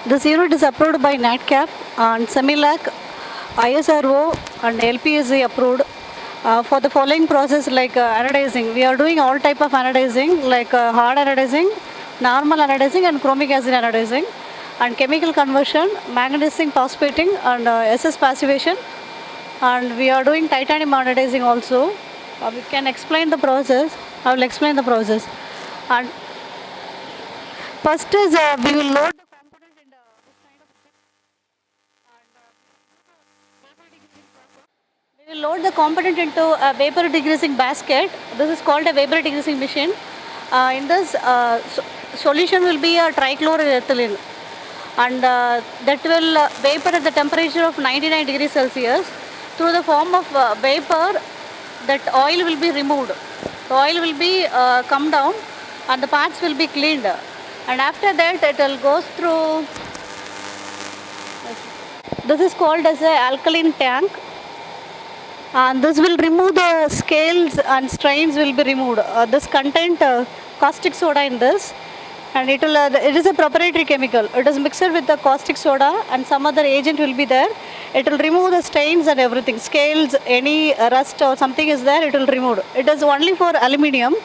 This unit is approved by NATCAP and CEMILAC, ISRO and LPSC approved for the following process like anodizing. We are doing all type of anodizing like hard anodizing, normal anodizing and chromic acid anodizing, and chemical conversion, magnetizing, phosphating and SS passivation, and we are doing titanium anodizing also. We can explain the process. I will explain the process. And first is we will load the component in this kind of chip and we will load the component into a vapor degreasing basket. This is called a vapor degreasing machine. In this solution will be a trichloroethylene and that will vapor at the temperature of 99 degrees Celsius. Through the form of vapor, that oil will be removed. The oil will be come down and the parts will be cleaned. And after that it will goes through, this is called as a alkaline tank, and this will remove the scales and strains will be removed. This contains caustic soda in this, and it is a proprietary chemical. It is mixed with the caustic soda and some other agent will be there. It will remove the stains and everything, scales, any rust or something is there, it will remove. It is only for aluminium.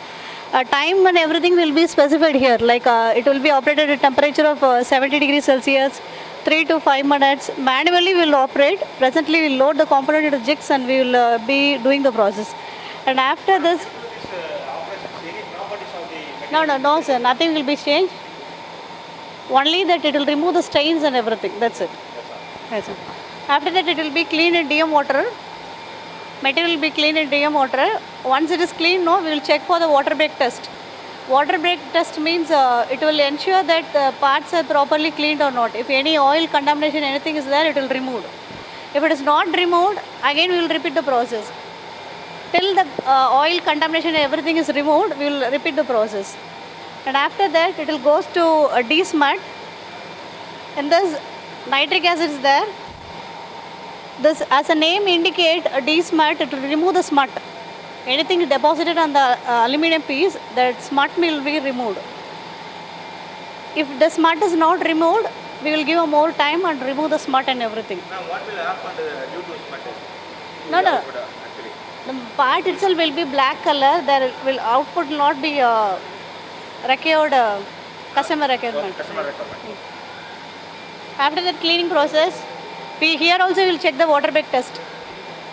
Time and everything will be specified here, like it will be operated at a temperature of 70 degrees Celsius, 3 to 5 minutes. Manually we will operate. Presently we will load the component into jigs and we will be doing the process. And after this, no sir, nothing will be changed. Only that it will remove the stains and everything, that's it. Yes, sir. After that it will be cleaned in DM water. Material will be cleaned in DM water. Once it is clean, we will check for the water break test. Water break test means it will ensure that the parts are properly cleaned or not. If any oil contamination, anything is there, it will remove. If it is not removed, again we will repeat the process. Till the oil contamination everything is removed, we will repeat the process. And after that it will goes to a D-smut. And this nitric acid is there. This, as a name indicate, a D-smut, it will remove the smut. Anything deposited on the aluminum piece, that smut will be removed. If the smut is not removed, we will give more time and remove the smut and everything. Now what will happen due to smut? No. The part itself will be black color. There will output will not be required customer requirement. After that cleaning process, here also we will check the water break test.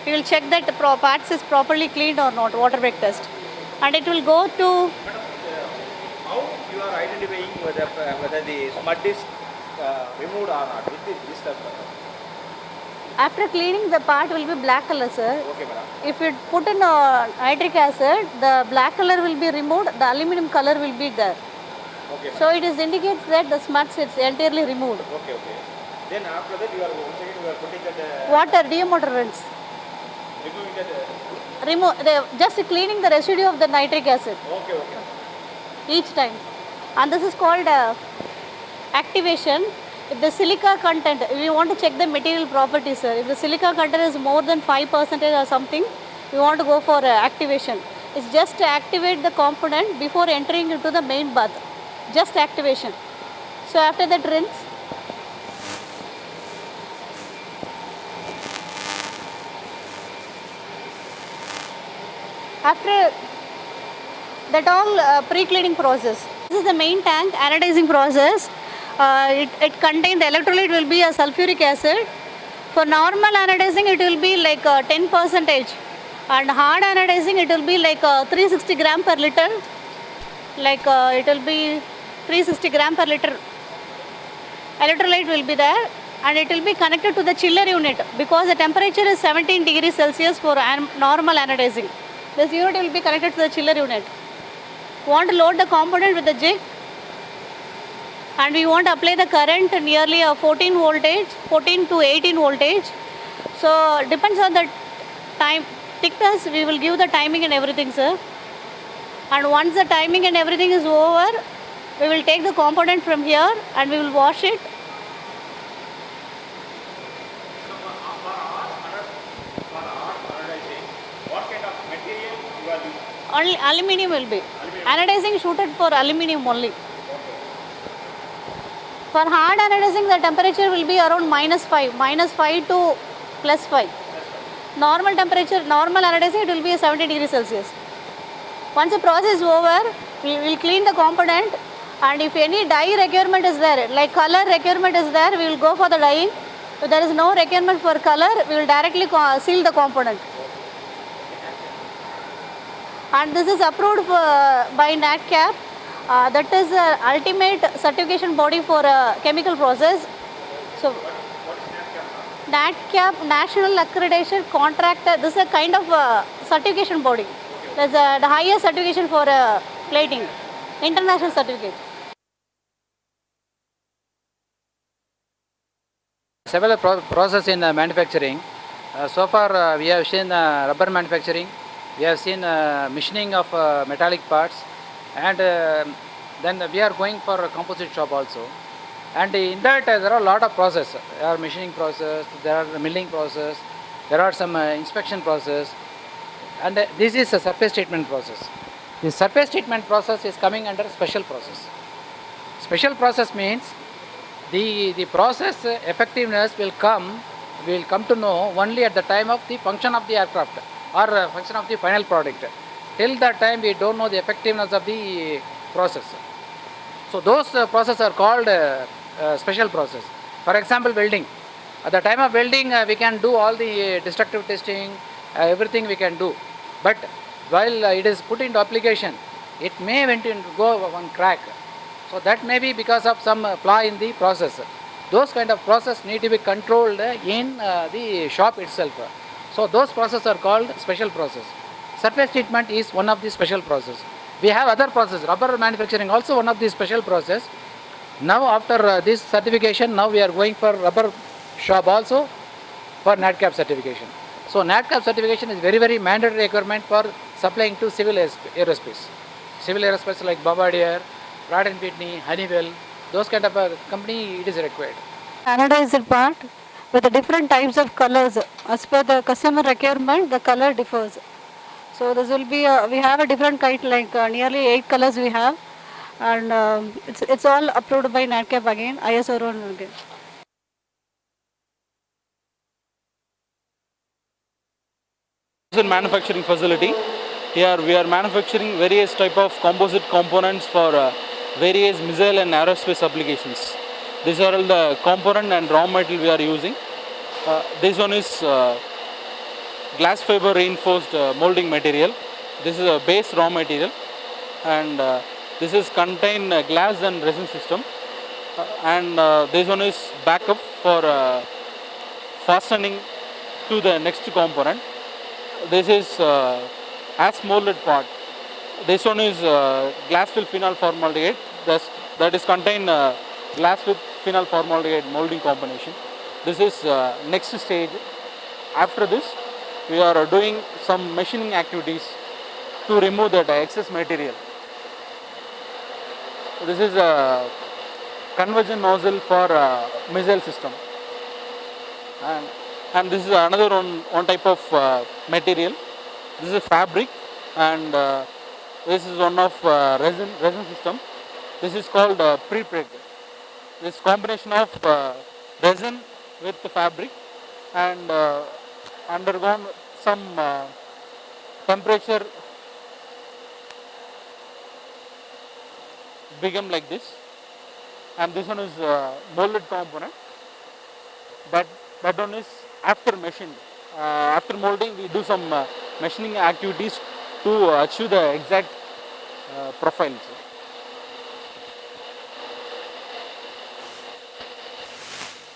We will check that the parts is properly cleaned or not, water break test. And it will go to... How you are identifying whether the smut is removed or not? This step. After cleaning, the part will be black color, sir. Okay, madam. If you put in nitric acid, the black color will be removed, the aluminum color will be there. Okay. So it is indicates that the smut is entirely removed. Okay. Then after that you are putting that... Water, DM water rinse. Removing that... Just cleaning the residue of the nitric acid. Okay. Each time. And this is called activation. If the silica content, if you want to check the material properties, sir, if the silica content is more than 5% or something, you want to go for activation. It's just to activate the component before entering into the main bath. Just activation. So after that rinse. After that all pre-cleaning process. This is the main tank anodizing process. It contains the electrolyte will be a sulfuric acid. For normal anodizing it will be like 10%, and hard anodizing it will be like 360 gram per liter. Like it will be 360 gram per liter. Electrolyte will be there, and it will be connected to the chiller unit because the temperature is 17 degrees Celsius for normal anodizing. This unit will be connected to the chiller unit. Want to load the component with the jig. and we want to apply the current nearly a 14 voltage, 14 to 18 voltage. So depends on the time thickness, we will give the timing and everything, sir. And once the timing and everything is over, we will take the component from here and we will wash it. What kind of material you are using? Only aluminium will be. Anodizing suited for aluminium only. For hard anodizing, the temperature will be around -5 to +5. Normal temperature, normal anodizing, it will be 70 degrees Celsius. Once the process is over, we will clean the component, and if any dye requirement is there, like color requirement is there, we will go for the dyeing. If there is no requirement for color, we will directly seal the component. And this is approved by NATCAP. That is the ultimate certification body for chemical process. So, NATCAP, National Accreditation Contractor, this is a kind of certification body. That's the highest certification for plating, international certificate. Several process in manufacturing. So far we have seen rubber manufacturing, we have seen machining of metallic parts, and then we are going for a composite shop also. And in that there are a lot of process. There are machining process, there are milling process, there are some inspection process, and this is a surface treatment process. The surface treatment process is coming under special process. Special process means the process effectiveness will come to know only at the time of the function of the aircraft or function of the final product. Till that time we don't know the effectiveness of the process. So those processes are called special process. For example, welding. At the time of welding we can do all the destructive testing, everything we can do. But while it is put into application, it may go one crack. So that may be because of some flaw in the process. Those kind of process need to be controlled in the shop itself. So those processes are called special process. Surface treatment is one of the special process. We have other processes. Rubber manufacturing also one of the special process. Now after this certification, now we are going for rubber shop also for NATCAP certification. So NATCAP certification is very, very mandatory requirement for supplying to civil aerospace. Civil aerospace like Bombardier, Pratt & Whitney, Honeywell, those kind of a company, it is required. Anodized part with the different types of colors. As per the customer requirement, the color differs. So this will be, we have a different kind, like nearly 8 colors we have, and it's all approved by NATCAP again, ISO again. This is a manufacturing facility. Here we are manufacturing various type of composite components for various missile and aerospace applications. These are all the component and raw material we are using. This one is glass fiber reinforced molding material. This is a base raw material, and this is contain glass and resin system, and this one is backup for fastening to the next component. This is as molded part. This one is glass with phenol formaldehyde. That is contain glass with phenol formaldehyde molding combination. This is next stage. After this, we are doing some machining activities to remove that excess material. This is a conversion nozzle for missile system, and this is another one type of material. This is a fabric, and this is one of resin system. This is called pre-preg. This combination of resin with the fabric, and undergone some temperature become like this, and this one is molded component. But that one is after machined. After molding, we do some machining activities to achieve the exact profiles.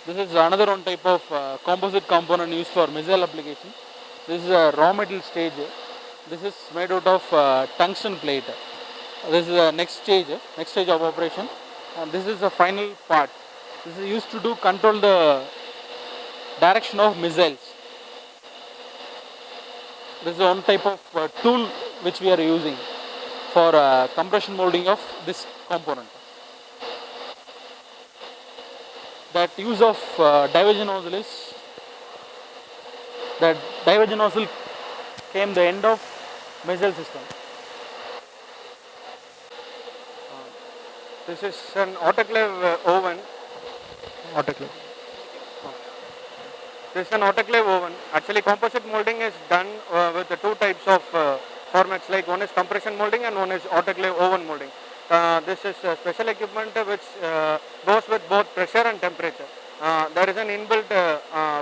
This is another one type of composite component used for missile application. This is a raw material stage. This is made out of tungsten plate. This is the next stage of operation. This is the final part. This is used to control the direction of missiles. This is one type of tool which we are using for compression molding of this component. That use of diversion nozzle is that diversion nozzle came the end of missile system. This is an autoclave oven. Autoclave. This is an autoclave oven. Actually, composite molding is done with the two types of formats. Like one is compression molding and one is autoclave oven molding. This is special equipment which goes with both pressure and temperature. There is an inbuilt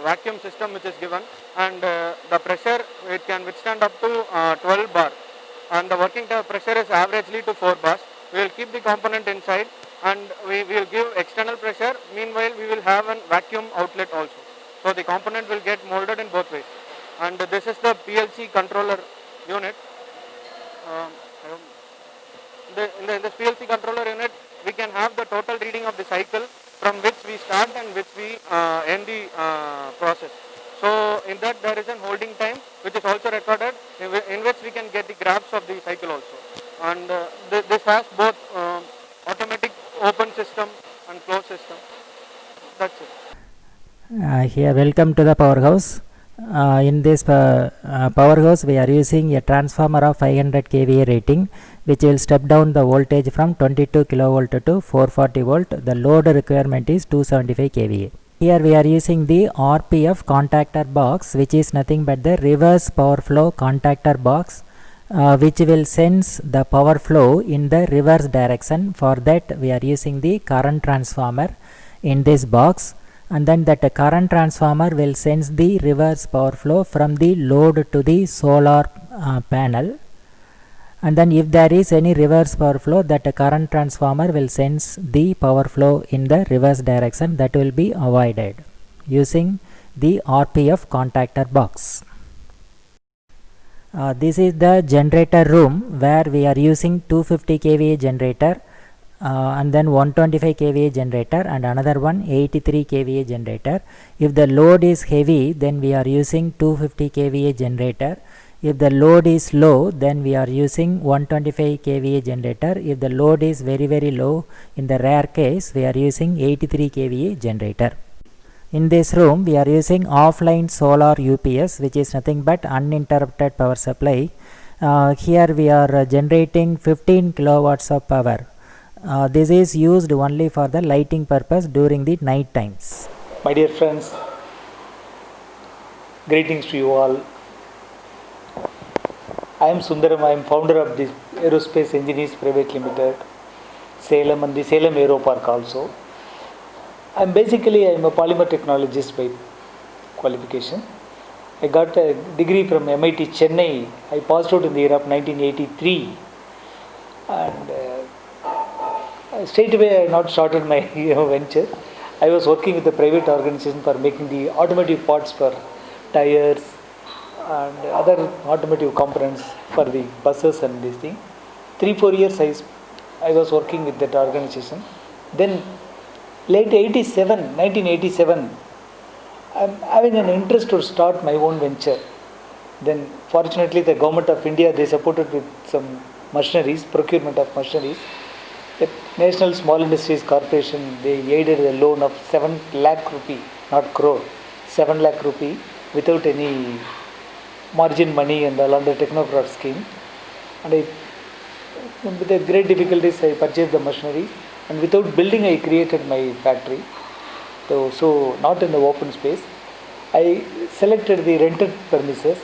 vacuum system which is given, and the pressure it can withstand up to 12 bar, and the working pressure is averagely to 4 bars. We will keep the component inside and we will give external pressure. Meanwhile, we will have a vacuum outlet also. So the component will get molded in both ways. And this is the PLC controller unit. In this PLC controller unit, we can have the total reading of the cycle from which we start and which we end the process. So in that there is a holding time which is also recorded, in which we can get the graphs of the cycle also. And this has both automatic open system and closed system. That's it. Here, welcome to the powerhouse. In this powerhouse, we are using a transformer of 500 kVA rating, which will step down the voltage from 22 kV to 440 volt. The load requirement is 275 kVA. Here we are using the RPF contactor box, which is nothing but the reverse power flow contactor box, which will sense the power flow in the reverse direction. For that, we are using the current transformer in this box, and then that current transformer will sense the reverse power flow from the load to the solar panel, and then if there is any reverse power flow, that current transformer will sense the power flow in the reverse direction. That will be avoided using the RPF contactor box. This is the generator room where we are using 250 kVA generator, and then 125 kVA generator, and another one 83 kVA generator. If the load is heavy, then we are using 250 kVA generator. If the load is low, then we are using 125 kVA generator. If the load is very low, in the rare case, we are using 83 kVA generator. In this room, we are using offline solar UPS, which is nothing but uninterrupted power supply. Here we are generating 15 kilowatts of power. This is used only for the lighting purpose during the night times. My dear friends, greetings to you all. I am Sundaram. I am founder of the Aerospace Engineers Private Limited, Salem, and the Salem Aeropark also. I am a polymer technologist by qualification. I got a degree from MIT Chennai. I passed out in the year of 1983, and straight away I had not started my venture. I was working with a private organization for making the automotive parts for tires and other automotive components for the buses and this thing. 3-4 years I was working with that organization. Then late 1987, I'm having an interest to start my own venture. Then fortunately the government of India, they supported with some machineries, procurement of machineries. The National Small Industries Corporation, they aided a loan of 7 lakh rupee, not crore, 7 lakh rupee without any margin money and all under Technocrat scheme. And with a great difficulties I purchased the machineries, and without building I created my factory. So not in the open space. I selected the rented premises.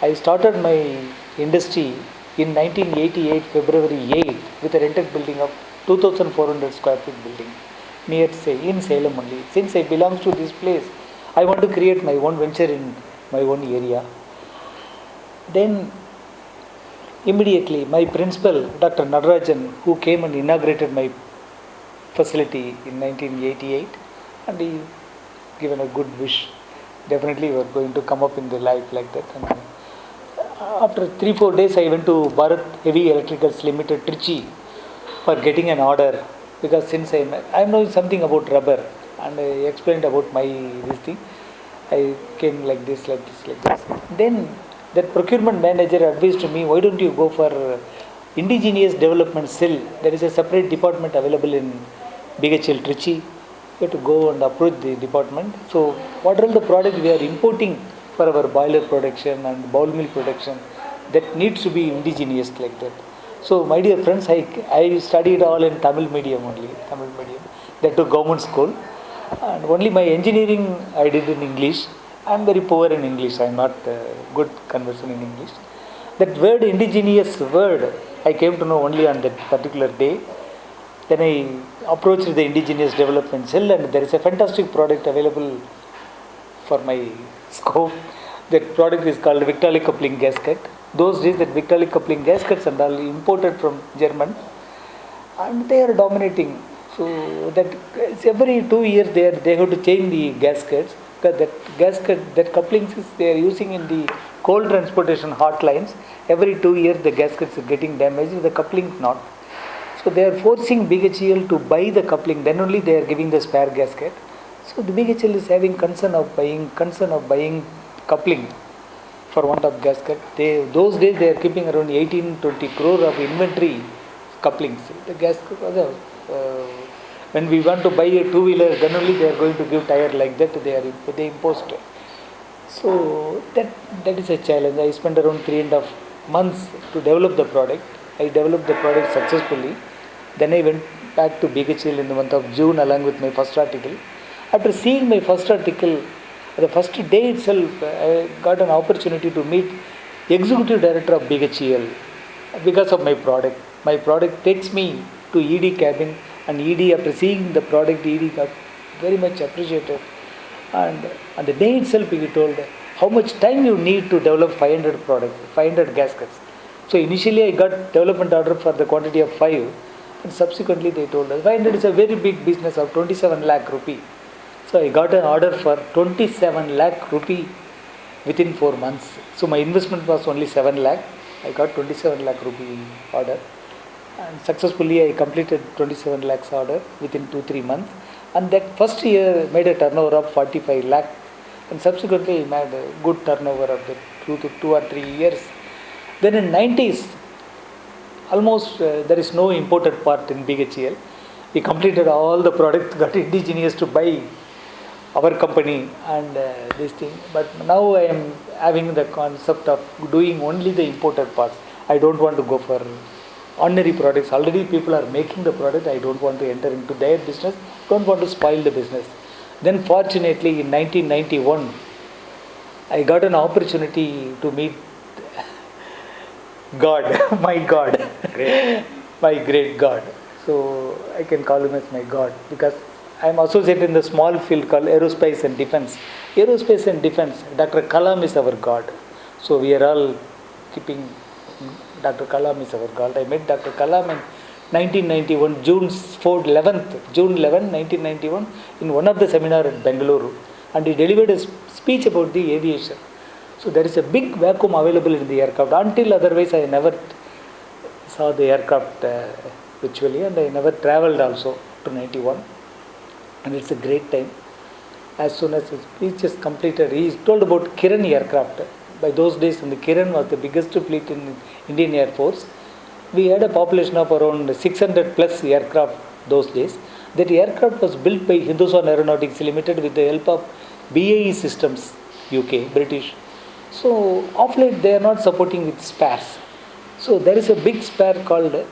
I started my industry in 1988 February 8 with a rented building of 2,400 square feet building in Salem only. Since I belong to this place, I want to create my own venture in my own area. Then immediately my principal, Dr. Nadarajan, who came and inaugurated my facility in 1988, and he given a good wish. Definitely we are going to come up in the life like that. And after 3-4 days I went to Bharat Heavy Electricals Limited, Trichy, for getting an order because since I know something about rubber, and I explained about my this thing. I came like this, like this, like this. Then that procurement manager advised me, why don't you go for indigenous development cell? There is a separate department available in BHL Trichy. You have to go and approach the department. So what are all the products we are importing for our boiler production and bowl mill production that needs to be indigenous like that. So my dear friends, I studied all in Tamil medium only, that to government school. And only my engineering I did in English. I am very poor in English. I am not good conversation in English. That word, indigenous word, I came to know only on that particular day. Then I approached the indigenous development cell, and there is a fantastic product available for my scope. That product is called Victalic coupling gasket. Those days that Victalic coupling gaskets and all imported from German, and they are dominating. So that every 2 years they have to change the gaskets, because that gasket, that couplings they are using in the coal transportation hot lines. Every 2 years the gaskets are getting damaged, the coupling not. So they are forcing BHEL to buy the coupling, then only they are giving the spare gasket. So the BHEL is having concern of buying coupling for want of gasket. Those days they are keeping around 18-20 crore of inventory couplings. The gasket, when we want to buy a two-wheeler, then only they are going to give tire like that. They imposed. So that is a challenge. I spent around 3.5 months to develop the product. I developed the product successfully. Then I went back to BHEL in the month of June along with my first article. After seeing my first article, the first day itself, I got an opportunity to meet Executive Director of BHEL because of my product. My product takes me to ED cabin, and ED, after seeing the product, ED got very much appreciated. And on the day itself, he told how much time you need to develop 500 gaskets. So initially I got development order for the quantity of 5, and subsequently they told us 500 is a very big business of 27 lakh rupee. So I got an order for 27 lakh rupee within 4 months. So my investment was only 7 lakh. I got 27 lakh rupee order, and successfully I completed 27 lakhs order within 2-3 months. And that first year made a turnover of 45 lakh, and subsequently I made a good turnover of the 2 or 3 years. Then in 90s, almost there is no imported part in BHEL. We completed all the products, got indigenous to buy our company and this thing. But now I am having the concept of doing only the imported parts. I don't want to go for ordinary products. Already people are making the product. I don't want to enter into their business. Don't want to spoil the business. Then fortunately in 1991, I got an opportunity to meet God, my God, my great God. So I can call him as my God because I am associated in the small field called Aerospace and Defence. Aerospace and Defence, Dr. Kalam is our God. So we are all keeping Dr. Kalam is our God. I met Dr. Kalam in 1991, June 11, 1991, in one of the seminar at Bengaluru, and he delivered a speech about the aviation. So there is a big vacuum available in the aircraft. Until otherwise, I never saw the aircraft virtually, and I never travelled also to 91. And it's a great time. As soon as his speech is completed, he told about Kiran Aircraft. By those days, the Kiran was the biggest fleet in Indian Air Force. We had a population of around 600 plus aircraft those days. That aircraft was built by Hindustan Aeronautics Limited with the help of BAE Systems, UK, British. So, of late they are not supporting with spares. So, there is a big spare called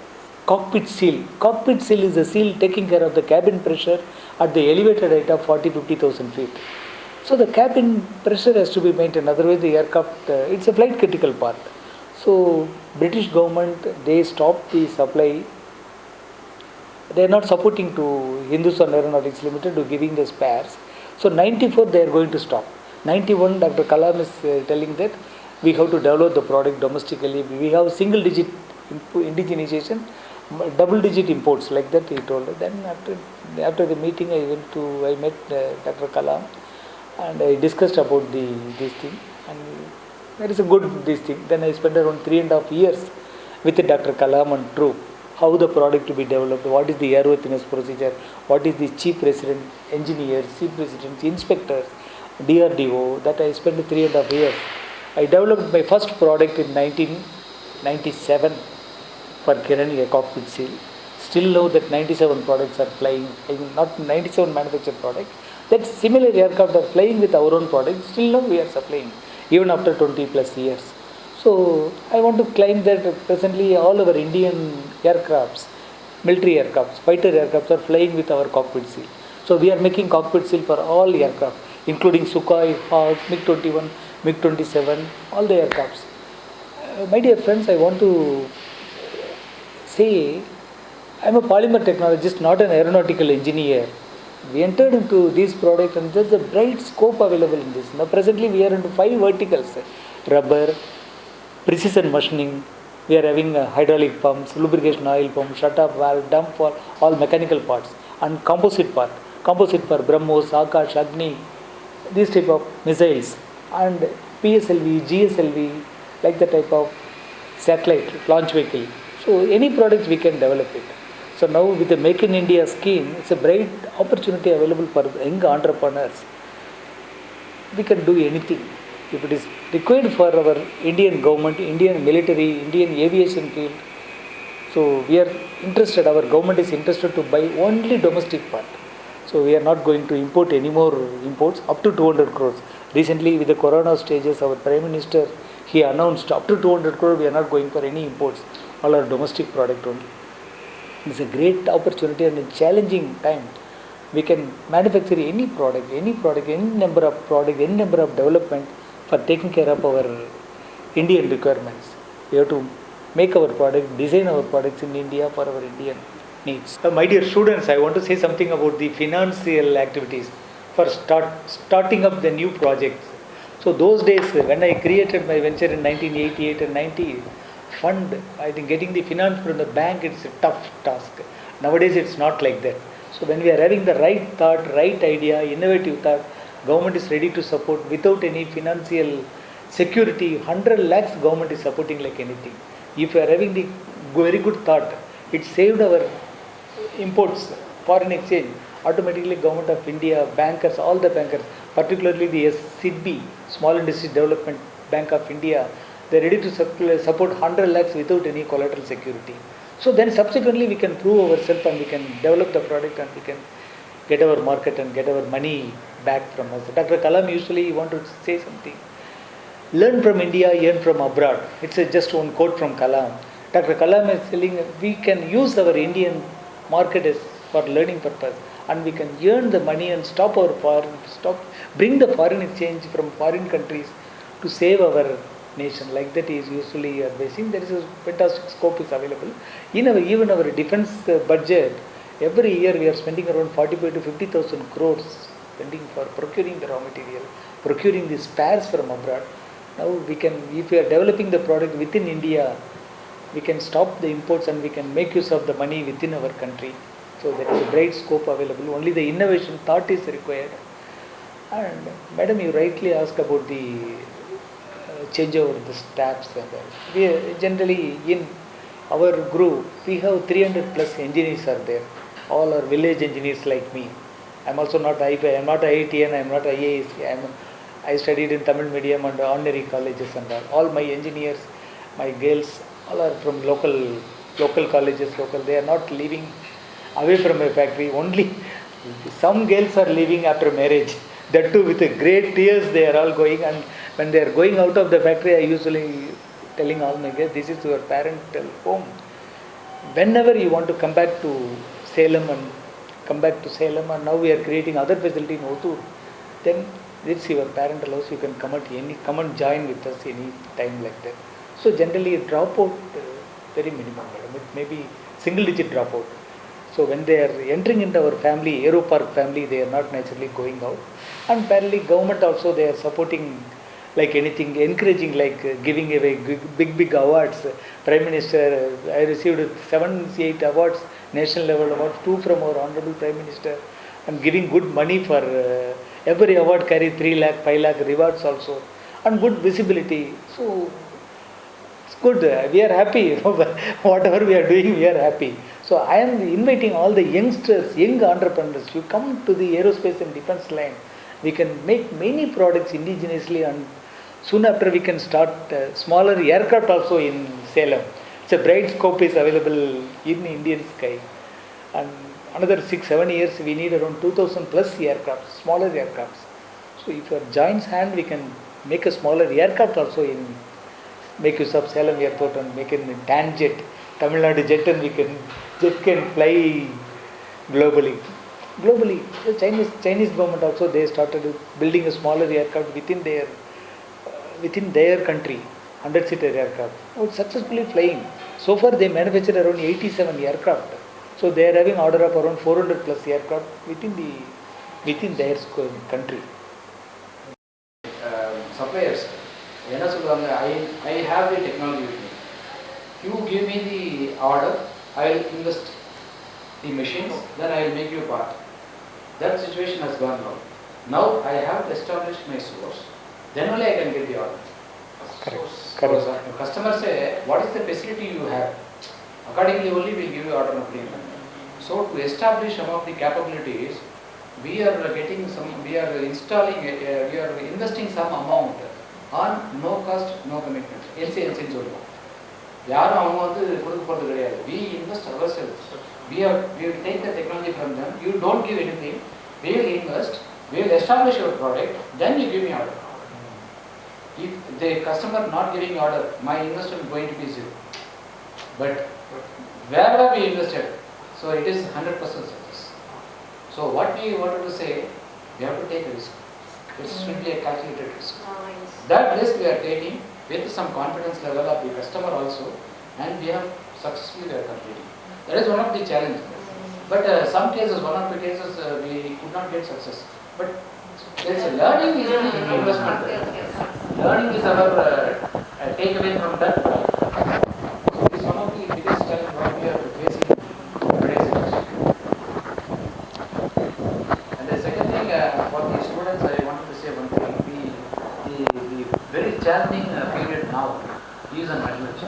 cockpit seal. Cockpit seal is a seal taking care of the cabin pressure at the elevated height of 40-50,000 feet. So, the cabin pressure has to be maintained. Otherwise, the aircraft, it's a flight critical part. So, British government, they stopped the supply. They are not supporting to Hindustan Aeronautics Limited to giving the spares. So, 94 they are going to stop. 91, Dr. Kalam is telling that we have to develop the product domestically. We have single digit indigenization, double digit imports, like that he told. Then after the meeting I met Dr. Kalam and I discussed about this thing, and that is a good this thing. Then I spent around 3.5 years with Dr. Kalam and troop. how the product to be developed, what is the airworthiness procedure, what is the chief resident engineers, chief residents, inspectors, DRDO, that I spent 3.5 years. I developed my first product in 1997 for Kiran Aircraft Seal. Still now that 97 products are flying, not 97 manufactured products, that similar aircraft are flying with our own products, still now we are supplying, even after 20 plus years. So I want to claim that presently all our Indian aircrafts, military aircrafts, fighter aircrafts are flying with our cockpit seal. So we are making cockpit seal for all aircraft, including Sukhoi, Hawk, MiG-21, MiG-27, all the aircrafts. My dear friends, I want to say I am a polymer technologist, not an aeronautical engineer. We entered into this product and there's a bright scope available in this. Now presently we are into 5 verticals: rubber, precision machining, we are having hydraulic pumps, lubrication oil pump, shut-off valve, dump valve, all mechanical parts, and composite part for BrahMos, Akash, Agni, these type of missiles, and PSLV, GSLV, like the type of satellite launch vehicle. So any products we can develop it. So now with the Make in India scheme, it's a bright opportunity available for young entrepreneurs. We can do anything. If it is required for our Indian government, Indian military, Indian aviation field, so we are interested, our government is interested to buy only domestic part. So we are not going to import any more imports up to 200 crores. Recently with the corona stages, our Prime Minister, he announced up to 200 crores we are not going for any imports, all our domestic product only. It's a great opportunity and a challenging time. We can manufacture any product, any number of product, any number of development for taking care of our Indian requirements. We have to make our product, design our products in India for our Indian needs. My dear students, I want to say something about the financial activities for starting up the new projects. So those days when I created my venture in 1988 and 90, fund, I think getting the finance from the bank, it's a tough task. Nowadays it's not like that. So when we are having the right thought, right idea, innovative thought, government is ready to support without any financial security. 100 lakhs government is supporting like anything. If we are having the very good thought, it saved our imports, foreign exchange. Automatically government of India, bankers, all the bankers, particularly the SIDB, Small Industry Development Bank of India, they are ready to support 100 lakhs without any collateral security. So then subsequently we can prove ourselves and we can develop the product and we can get our market and get our money back from us. Dr. Kalam usually want to say something. Learn from India, earn from abroad. It's just one quote from Kalam. Dr. Kalam is telling we can use our Indian market as for learning purpose and we can earn the money and bring the foreign exchange from foreign countries to save our nation. Like that is usually advising. There is a fantastic scope is available. Even our defense budget, every year we are spending around 45 to 50,000 crores spending for procuring the raw material, procuring the spares from abroad. Now we can, if we are developing the product within India, we can stop the imports and we can make use of the money within our country. So there is a great scope available. Only the innovation thought is required. And madam, you rightly asked about the change over the staffs. We generally in our group we have 300 plus engineers are there. All are village engineers like me. I am also not IP, I am not IITN, I am not IAS. I studied in Tamil medium and ordinary colleges and all my engineers, my girls, all are from local colleges. They are not living away from a factory. Only some girls are leaving after marriage. That too with a great tears they are all going, and when they are going out of the factory, I usually telling all my girls, this is your parental home. Whenever you want to come back to Salem and now we are creating other facility in Otur, then it's your parental house, you can come and join with us any time like that. So generally a dropout very minimum, it may be single digit dropout. So when they are entering into our family, Aeropark family, they are not naturally going out. And apparently government also they are supporting like anything, encouraging, like giving away big awards. Prime Minister, I received 7-8 awards, national level awards, 2 from our Honorable Prime Minister, and giving good money for every award carry 3 lakh, 5 lakh rewards also, and good visibility. So It's good. We are happy. Whatever we are doing, we are happy. So I am inviting all the youngsters, young entrepreneurs. You come to the aerospace and defense line. We can make many products indigenously, and soon after we can start smaller aircraft also in Salem. It's a bright scope is available in Indian sky. And another 6-7 years we need around 2000 plus aircraft, smaller aircrafts. So if your joins hand, we can make a smaller aircraft also in, make use of Salem airport and make it in TAN jet, Tamil Nadu jet, and jet can fly globally. Globally, the Chinese government also, they started building a smaller aircraft within their country, 100-seater aircraft. Oh, successfully flying. So far they manufactured around 87 aircraft. So they are having order of around 400 plus aircraft within their country. Suppliers, I have the technology with me. You give me the order, I will invest the machines, then I will make you part. That situation has gone now. Now I have established my source, then only I can get the order. Correct. So customer say, what is the facility you have? Accordingly only we will give you order of payment. So to establish some of the capabilities, we are investing some amount on no cost, no commitment. LCNC சொல்லுவோம். யாரும் அவங்க வந்து கொடுக்க போறது கிடையாது. We invest ourselves. We will take the technology from them. You don't give anything. We will invest. We will establish your product. Then you give me order. If the customer not giving order, my investment is going to be zero. But wherever we invested, so it is 100% success. So what we wanted to say, we have to take a risk. It's simply a calculated risk. That risk we are taking with some confidence level of the customer also, and we have successfully completed. That is one of the challenges. But some cases, one or two cases, we could not get success. But there's a learning is the investment. Learning is our takeaway from that. So it is one of the biggest challenges what we are facing in today's industry. And the second thing for the students, I wanted to say one thing. The very challenging period now is on metallurgy.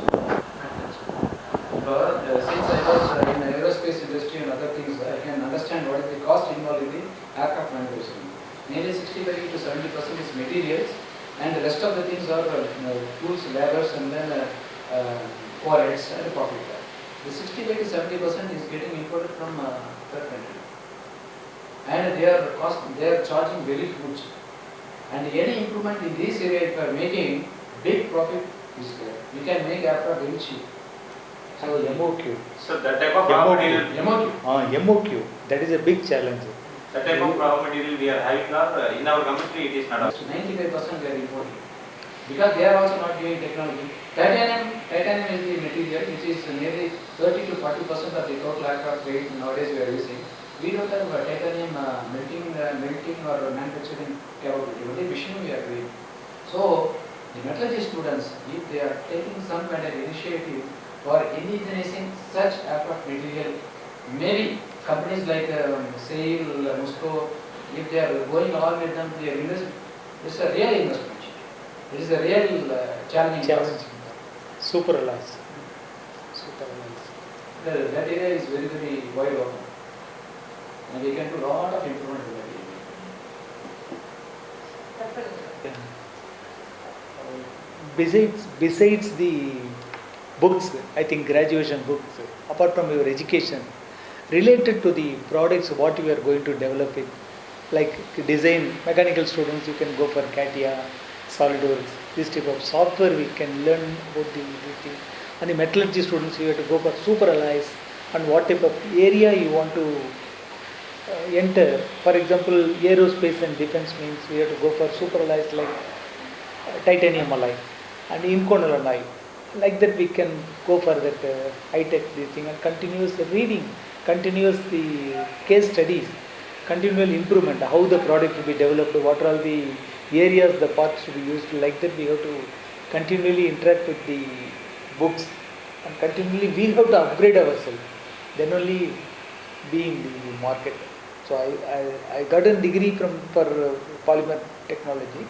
Since I was in the aerospace industry and other things, I can understand what is the cost involved in the aircraft manufacturing. Nearly 65 to 70% is materials, and the rest of the things are tools, labors, and then overheads and profit. The 65 to 70% is getting imported from third country, and they are charging very huge. And any improvement in this area, if we are making, big profit is there. We can make aircraft very cheap. So MOQ. So that type of raw material. MOQ. That is a big challenge. That type of raw material we are having in our community, it is not. So 95% we are importing, because they are also not giving technology. Titanium is the material which is nearly 30 to 40% of the total aircraft weight nowadays we are using. We don't have titanium melting or manufacturing capability. Only machining we are doing. So the metallurgy students, if they are taking some kind of initiative for indigenizing such aircraft material, maybe companies like SAIL, Musco, if they are going along with them, they are investing. It's a real investment. It is a real challenging. Super allies. That area is very, very wide open. And we can do a lot of improvement in that area. Besides the books, I think graduation books, apart from your education, related to the products, what you are going to develop it, like design, mechanical students, you can go for CATIA, SolidWorks, this type of software we can learn about the thing. And the metallurgy students, you have to go for super alloys and what type of area you want to enter. For example, aerospace and defense means we have to go for super alloys like titanium alloy and inconel alloy. Like that we can go for that high-tech thing and continuous reading, continuous the case studies, continual improvement, how the product will be developed, what are all the areas the parts to be used. Like that we have to continually interact with the books and continually we have to upgrade ourselves, then only be in the market. So I got a degree for polymer technology.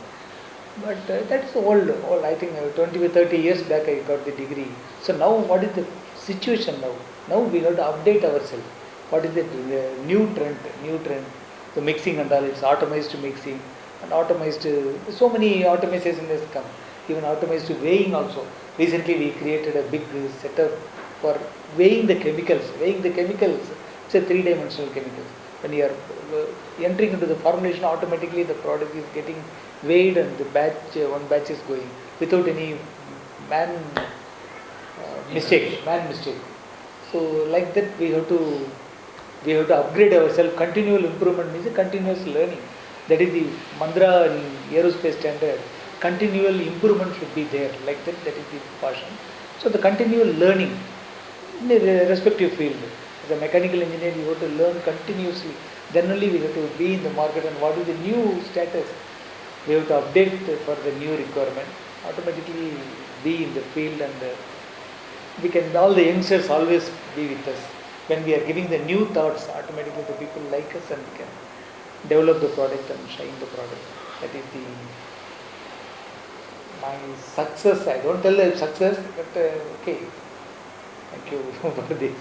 But that's old. I think 20 or 30 years back I got the degree. So now what is the situation now? Now we have to update ourselves. What is the new trend? New trend. The mixing and all, it's automized mixing and automized, so many automation has come. Even automized weighing also. Recently we created a big setup for weighing the chemicals. Weighing the chemicals, it's a three-dimensional chemical. When you are entering into the formulation, automatically the product is getting weighed and the one batch is going without any man mistake. So like that we have to upgrade ourselves. Continual improvement means a continuous learning. That is the mantra in aerospace standard. Continual improvement should be there. Like that is the passion. So the continual learning in the respective field. As a mechanical engineer, you have to learn continuously. Then only we have to be in the market and what is the new status. We have to update for the new requirement. Automatically be in the field and we can, all the youngsters always be with us. When we are giving the new thoughts, automatically the people like us and we can develop the product and shine the product. That is my success. I don't tell the success, but okay. Thank you for this.